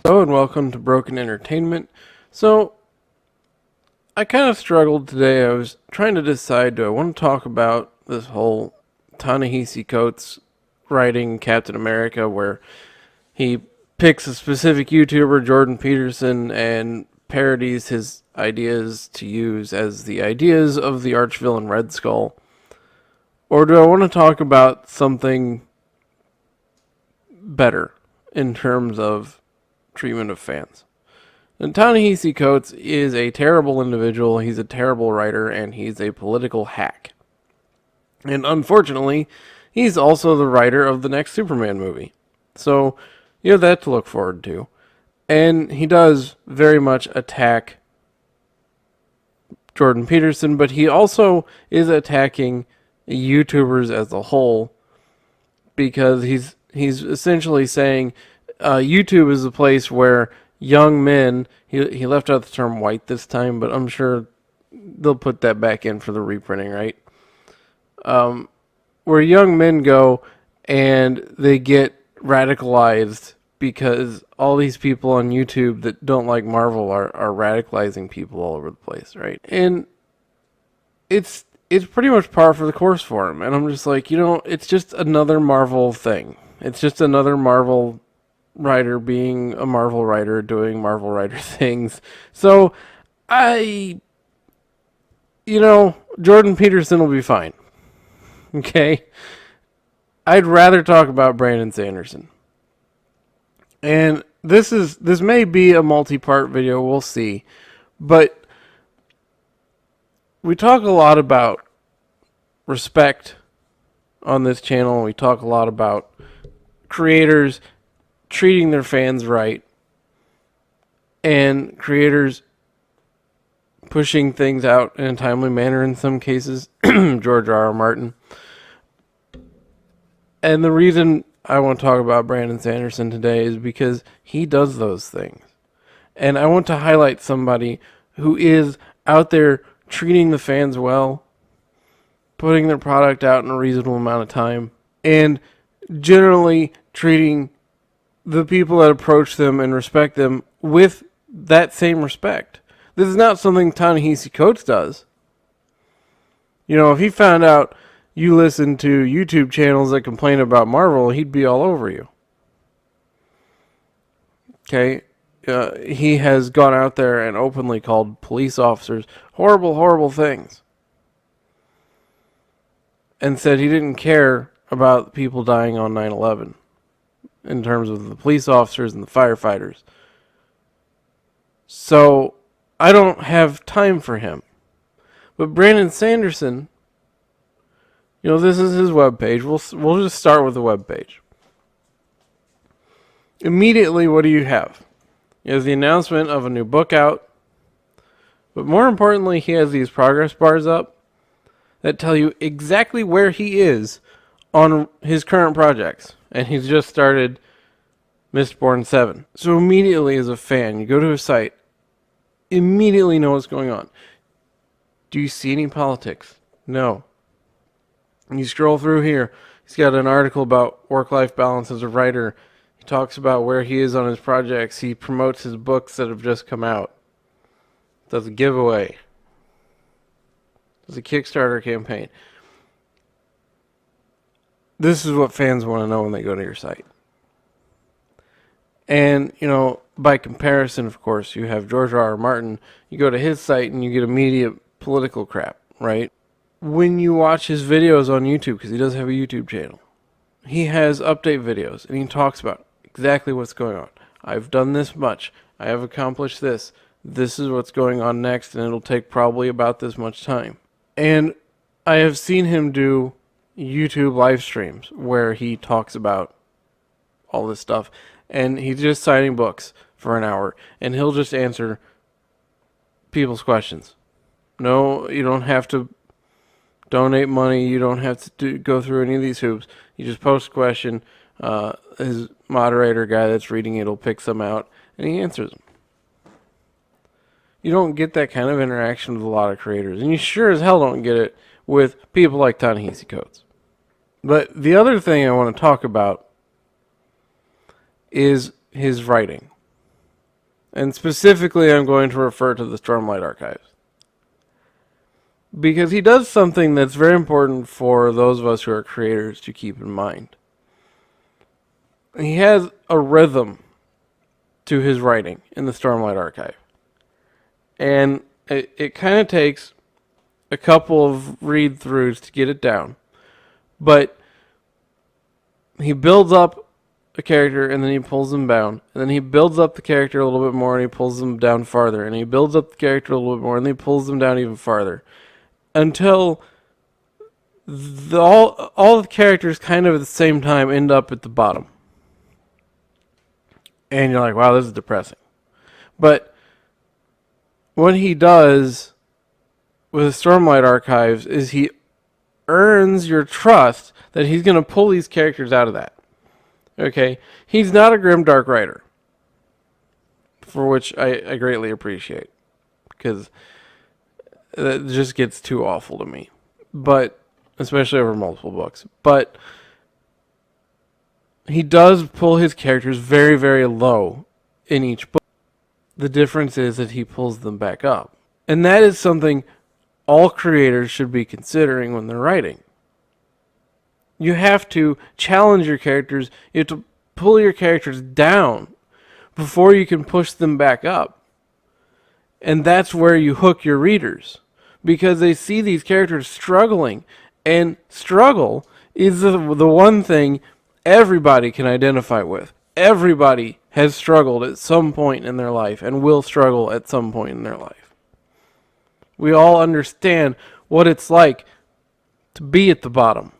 Hello and welcome to Broken Entertainment. So, I kind of struggled today. I was trying to decide, do I want to talk about this whole Ta-Nehisi Coates writing Captain America, where he picks a specific YouTuber, Jordan Peterson, and parodies his ideas to use as the ideas of the archvillain Red Skull? Or do I want to talk about something better in terms of treatment of fans? And Ta-Nehisi Coates is a terrible individual, he's a terrible writer, and he's a political hack. And unfortunately, he's also the writer of the next Superman movie. So, you have that to look forward to. And he does very much attack Jordan Peterson, but he also is attacking YouTubers as a whole, because he's essentially saying YouTube is a place where young men, he left out the term white this time, but I'm sure they'll put that back in for the reprinting, right? Where young men go and they get radicalized because all these people on YouTube that don't like Marvel are radicalizing people all over the place, right? And it's pretty much par for the course for him. And I'm just like, it's just another Marvel thing. It's just another Marvel writer being a Marvel writer doing Marvel writer things. So Jordan Peterson will be fine. Okay? I'd rather talk about Brandon Sanderson. And this may be a multi-part video, we'll see. But we talk a lot about respect on this channel, and we talk a lot about creators treating their fans right, and creators pushing things out in a timely manner in some cases. George R. R. Martin. And the reason I want to talk about Brandon Sanderson today is because he does those things. And I want to highlight somebody who is out there treating the fans well, putting their product out in a reasonable amount of time, and generally treating the people that approach them and respect them with that same respect. This is not something Ta-Nehisi Coates does. If he found out you listen to YouTube channels that complain about Marvel, he'd be all over you. Okay? He has gone out there and openly called police officers horrible, horrible things. And said he didn't care about people dying on 9/11 in terms of the police officers and the firefighters. So, I don't have time for him. But Brandon Sanderson, this is his webpage. We'll just start with the webpage. Immediately, what do you have? He has the announcement of a new book out. But more importantly, he has these progress bars up that tell you exactly where he is on his current projects. And he's just started Mistborn 7. So immediately as a fan, you go to his site, immediately know what's going on. Do you see any politics? No. You scroll through here, he's got an article about work-life balance as a writer. He talks about where he is on his projects. He promotes his books that have just come out. Does a giveaway. Does a Kickstarter campaign. This is what fans want to know when they go to your site. And, by comparison, of course, you have George R. R. Martin. You go to his site and you get immediate political crap, right? When you watch his videos on YouTube, because he does have a YouTube channel, he has update videos and he talks about exactly what's going on. I've done this much. I have accomplished this. This is what's going on next, and it'll take probably about this much time. And I have seen him do YouTube live streams where he talks about all this stuff, and he's just signing books for an hour, and he'll just answer people's questions. No, you don't have to donate money. You don't have to go through any of these hoops. You just post a question. His moderator guy that's reading it will pick some out, and he answers them. You don't get that kind of interaction with a lot of creators, and you sure as hell don't get it with people like Ta-Nehisi Coates. But the other thing I want to talk about is his writing. And specifically, I'm going to refer to the Stormlight Archives. Because he does something that's very important for those of us who are creators to keep in mind. He has a rhythm to his writing in the Stormlight Archive. And it kind of takes a couple of read-throughs to get it down. But he builds up a character and then he pulls them down. And then he builds up the character a little bit more and he pulls them down farther. And he builds up the character a little bit more and then he pulls them down even farther. Until all the characters kind of at the same time end up at the bottom. And you're like, wow, this is depressing. But what he does with the Stormlight Archives is he earns your trust that he's going to pull these characters out of that. Okay? He's not a grimdark writer, for which I greatly appreciate, because it just gets too awful to me. But, especially over multiple books. But he does pull his characters very, very low in each book. The difference is that he pulls them back up. And that is something all creators should be considering when they're writing. You have to challenge your characters. You have to pull your characters down before you can push them back up. And that's where you hook your readers, because they see these characters struggling. And struggle is the one thing everybody can identify with. Everybody has struggled at some point in their life and will struggle at some point in their life. We all understand what it's like to be at the bottom.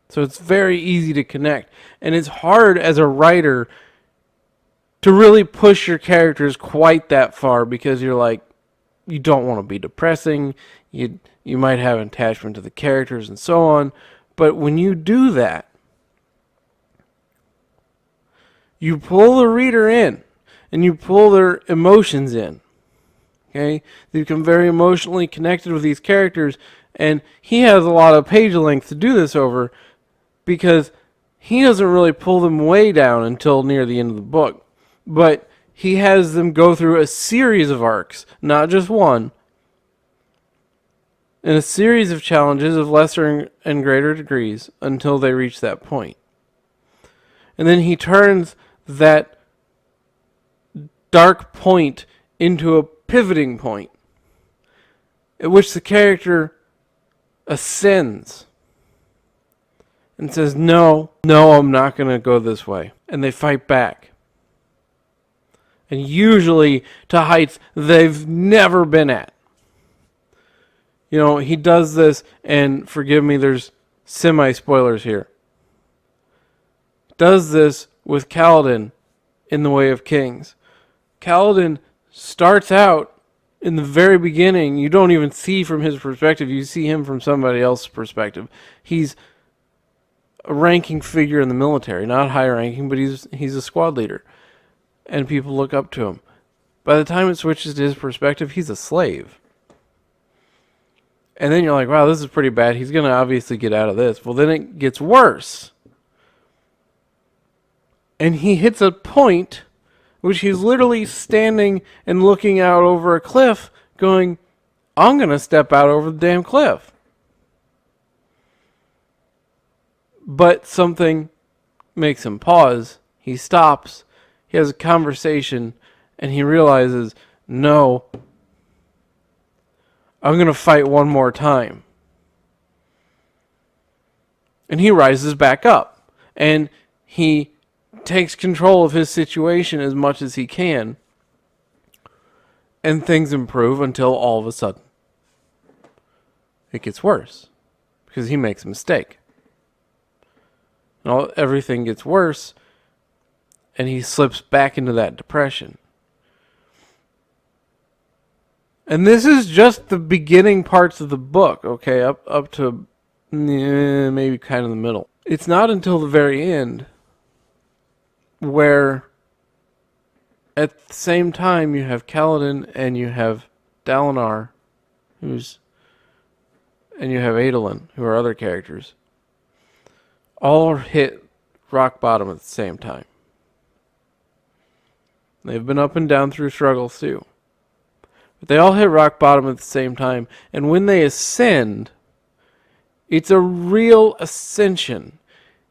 So it's very easy to connect. And it's hard as a writer to really push your characters quite that far, because you're like, you don't want to be depressing. You might have attachment to the characters and so on. But when you do that, you pull the reader in and you pull their emotions in. Okay? They become very emotionally connected with these characters, and he has a lot of page length to do this over, because he doesn't really pull them way down until near the end of the book. But he has them go through a series of arcs, not just one, and a series of challenges of lesser and greater degrees until they reach that point. And then he turns that dark point into a pivoting point at which the character ascends and says, no, I'm not going to go this way. And they fight back. And usually to heights they've never been at. You know, he does this, and forgive me, there's semi-spoilers here. Does this with Kaladin in The Way of Kings. Kaladin starts out in the very beginning. You don't even see from his perspective. You see him from somebody else's perspective. He's a ranking figure in the military. Not high ranking, but he's a squad leader. And people look up to him. By the time it switches to his perspective, he's a slave. And then you're like, wow, this is pretty bad. He's going to obviously get out of this. Well, then it gets worse. And he hits a point which he's literally standing and looking out over a cliff going, I'm going to step out over the damn cliff. But something makes him pause. He stops. He has a conversation. And he realizes, no, I'm going to fight one more time. And he rises back up. And he takes control of his situation as much as he can. And things improve until all of a sudden it gets worse. Because he makes a mistake. And everything gets worse. And he slips back into that depression. And this is just the beginning parts of the book, okay, up to maybe kind of the middle. It's not until the very end where at the same time you have Kaladin and you have Dalinar, and you have Adolin, who are other characters, all hit rock bottom at the same time. They've been up and down through struggles too. But they all hit rock bottom at the same time. And when they ascend, it's a real ascension.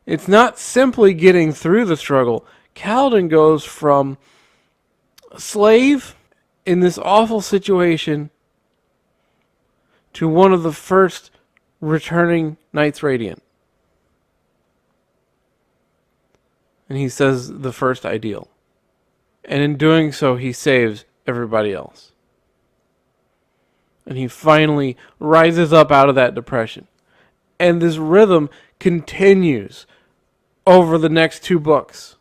It's not simply getting through the struggle. Kaladin goes from a slave in this awful situation to one of the first returning Knights Radiant. And he says the first ideal. And in doing so, he saves everybody else. And he finally rises up out of that depression. And this rhythm continues over the next 2 books.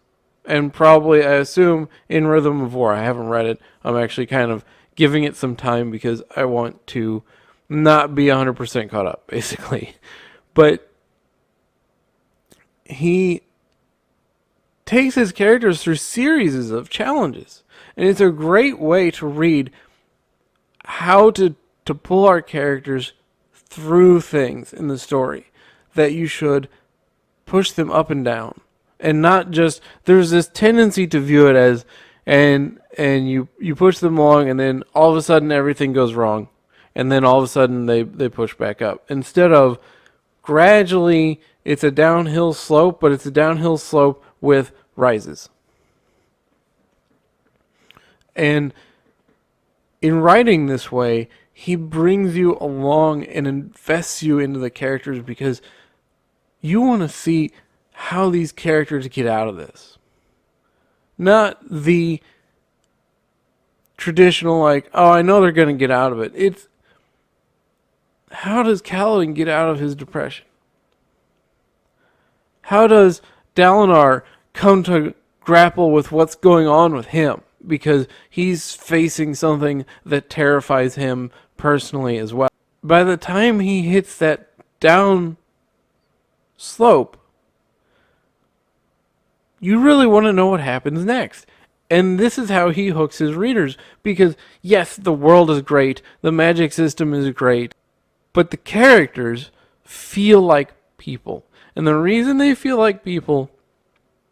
And probably, I assume, in Rhythm of War. I haven't read it. I'm actually kind of giving it some time because I want to not be 100% caught up, basically. But he takes his characters through series of challenges. And it's a great way to read how to pull our characters through things in the story that you should push them up and down. And not just, there's this tendency to view it as, and you push them along and then all of a sudden everything goes wrong. And then all of a sudden they push back up. Instead of gradually, it's a downhill slope, but it's a downhill slope with rises. And in writing this way, he brings you along and invests you into the characters because you want to see how these characters get out of this. Not the traditional, like, oh, I know they're going to get out of it. It's, how does Kaladin get out of his depression? How does Dalinar come to grapple with what's going on with him? Because he's facing something that terrifies him personally as well. By the time he hits that down slope, you really want to know what happens next. And this is how he hooks his readers. Because, yes, the world is great. The magic system is great. But the characters feel like people. And the reason they feel like people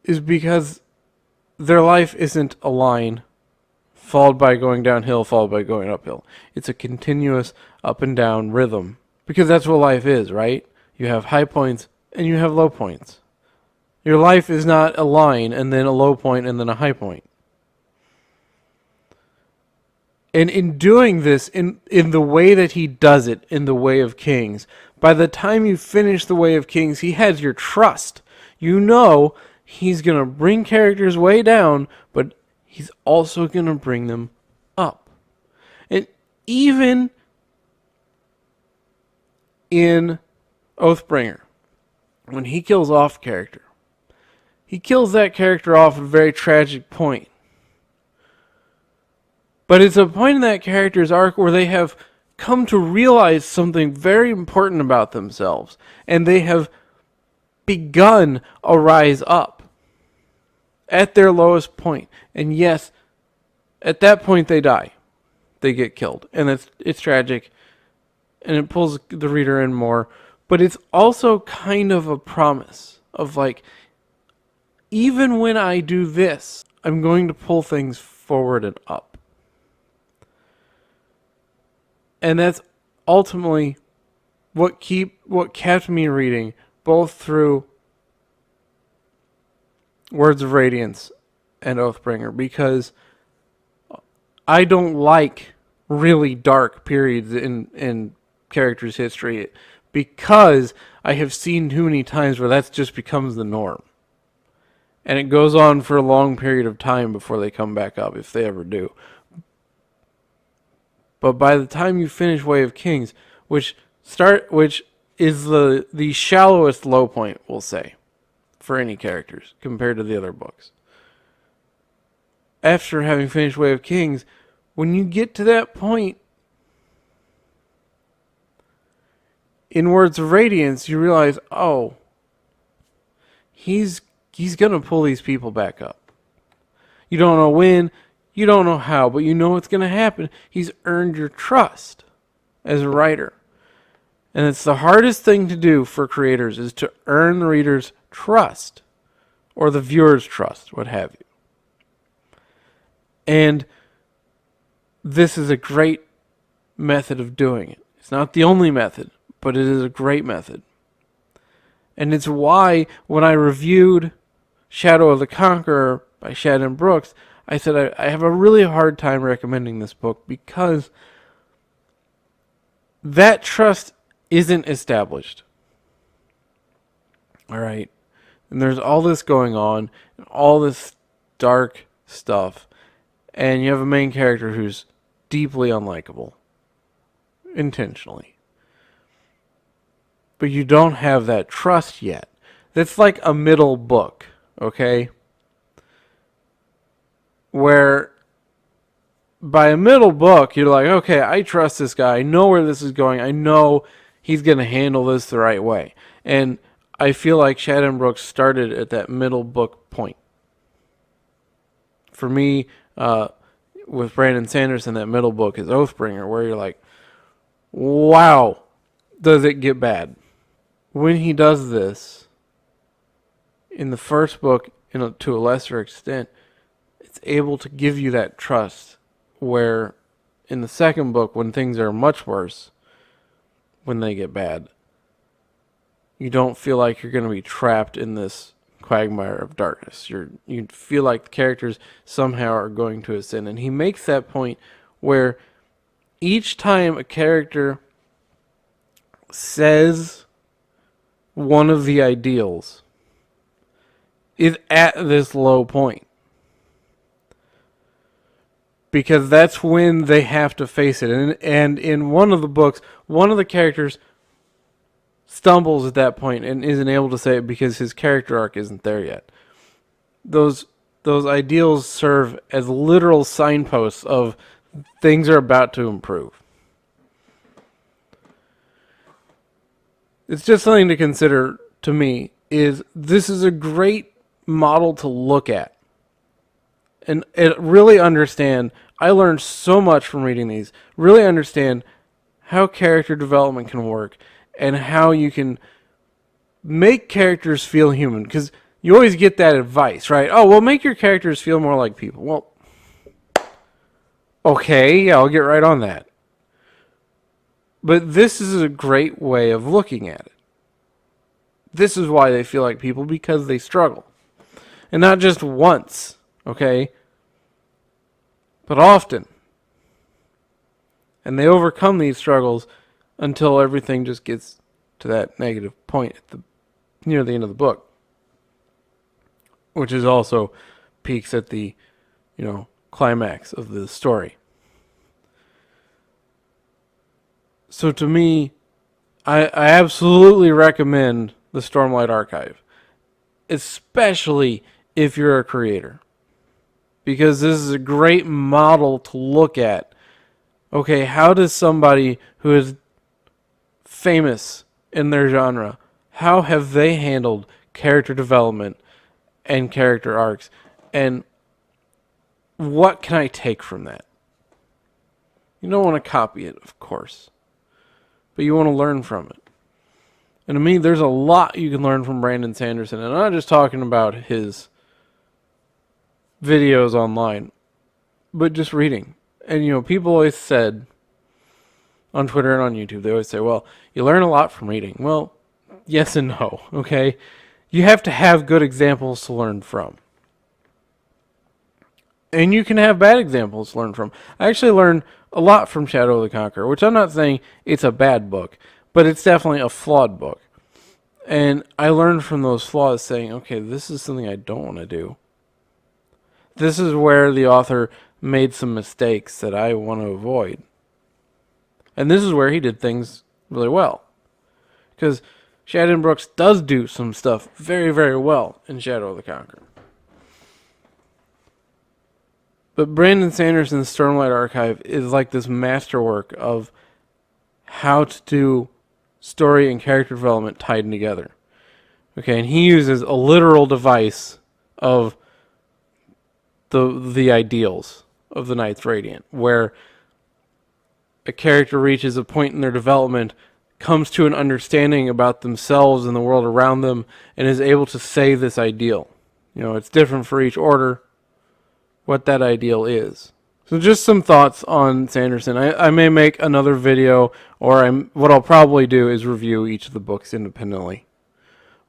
is because their life isn't a line followed by going downhill, followed by going uphill. It's a continuous up and down rhythm. Because that's what life is, right? You have high points and you have low points. Your life is not a line and then a low point and then a high point. And in doing this, in the way that he does it, in the Way of Kings, by the time you finish the Way of Kings, he has your trust. You know he's going to bring characters way down, but he's also going to bring them up. And even in Oathbringer, when he kills off a character, he kills that character off at a very tragic point. But it's a point in that character's arc where they have come to realize something very important about themselves. And they have begun a rise up at their lowest point. And yes, at that point they die. They get killed. And it's tragic. And it pulls the reader in more. But it's also kind of a promise of like, even when I do this, I'm going to pull things forward and up. And that's ultimately what kept me reading, both through Words of Radiance and Oathbringer, because I don't like really dark periods in characters' history, because I have seen too many times where that just becomes the norm. And it goes on for a long period of time before they come back up, if they ever do. But by the time you finish Way of Kings, which is the shallowest low point, we'll say, for any characters compared to the other books. After having finished Way of Kings, when you get to that point in Words of Radiance, you realize, oh, he's going to pull these people back up. You don't know when, you don't know how, but you know what's going to happen. He's earned your trust as a writer. And it's the hardest thing to do for creators, is to earn the reader's trust, or the viewer's trust, what have you. And this is a great method of doing it. It's not the only method, but it is a great method. And it's why when I reviewed Shadow of the Conqueror by Shannon Brooks, I said I have a really hard time recommending this book because that trust isn't established. All right. And there's all this going on, and all this dark stuff, and you have a main character who's deeply unlikable, intentionally. But you don't have that trust yet. That's like a middle book, okay? Where by a middle book, you're like, okay, I trust this guy. I know where this is going. I know he's going to handle this the right way. And I feel like Shannon Brooks started at that middle book point. For me, with Brandon Sanderson, that middle book is Oathbringer, where you're like, wow, does it get bad? When he does this, in the first book, to a lesser extent, it's able to give you that trust, where in the second book, when things are much worse, when they get bad, you don't feel like you're going to be trapped in this quagmire of darkness. You feel like the characters somehow are going to ascend. And he makes that point where each time a character says one of the ideals is at this low point. Because that's when they have to face it. And in one of the books, one of the characters stumbles at that point and isn't able to say it because his character arc isn't there yet. Those ideals serve as literal signposts of things are about to improve. It's just something to consider to me, is this is a great model to look at. And really understand, I learned so much from reading these, really understand how character development can work and how you can make characters feel human. Because you always get that advice, right? Oh, well, make your characters feel more like people. Well, okay, yeah, I'll get right on that. But this is a great way of looking at it. This is why they feel like people, because they struggle. And not just once, okay? But often. And they overcome these struggles until everything just gets to that negative point near the end of the book. Which is also peaks at the, climax of the story. So to me, I absolutely recommend the Stormlight Archive. Especially if you're a creator. Because this is a great model to look at. Okay, how does somebody who is famous in their genre, how have they handled character development and character arcs? And what can I take from that? You don't want to copy it, of course. But you want to learn from it. And to me, there's a lot you can learn from Brandon Sanderson. And I'm not just talking about his videos online, but just reading. And, people always said on Twitter and on YouTube, they always say, well, you learn a lot from reading. Well, yes and no, okay? You have to have good examples to learn from. And you can have bad examples to learn from. I actually learned a lot from Shadow of the Conqueror, which I'm not saying it's a bad book, but it's definitely a flawed book. And I learned from those flaws saying, okay, this is something I don't want to do. This is where the author made some mistakes that I want to avoid. And this is where he did things really well. Because Shannon Brooks does do some stuff very, very well in Shadow of the Conqueror. But Brandon Sanderson's Stormlight Archive is like this masterwork of how to do story and character development tied together. Okay, and he uses a literal device of the ideals of the Knights Radiant, where a character reaches a point in their development, comes to an understanding about themselves and the world around them, and is able to say this ideal. It's different for each order, what that ideal is. So just some thoughts on Sanderson. I may make another video, or what I'll probably do is review each of the books independently.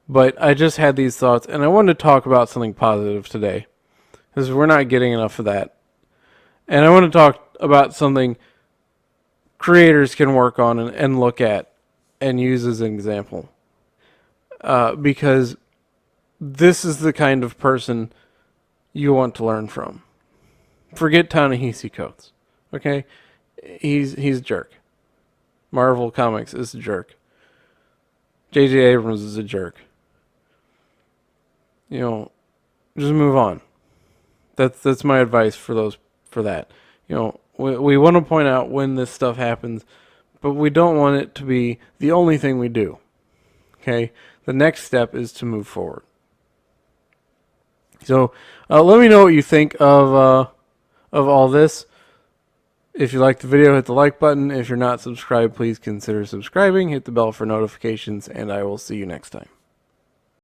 But I just had these thoughts, and I wanted to talk about something positive today, because we're not getting enough of that. And I want to talk about something creators can work on and look at and use as an example. Because this is the kind of person you want to learn from. Forget Ta-Nehisi Coates. Okay? He's a jerk. Marvel Comics is a jerk. J.J. Abrams is a jerk. Just move on. That's my advice for that. We want to point out when this stuff happens, but we don't want it to be the only thing we do. Okay? The next step is to move forward. So let me know what you think of all this. If you liked the video, hit the like button. If you're not subscribed, please consider subscribing. Hit the bell for notifications, and I will see you next time.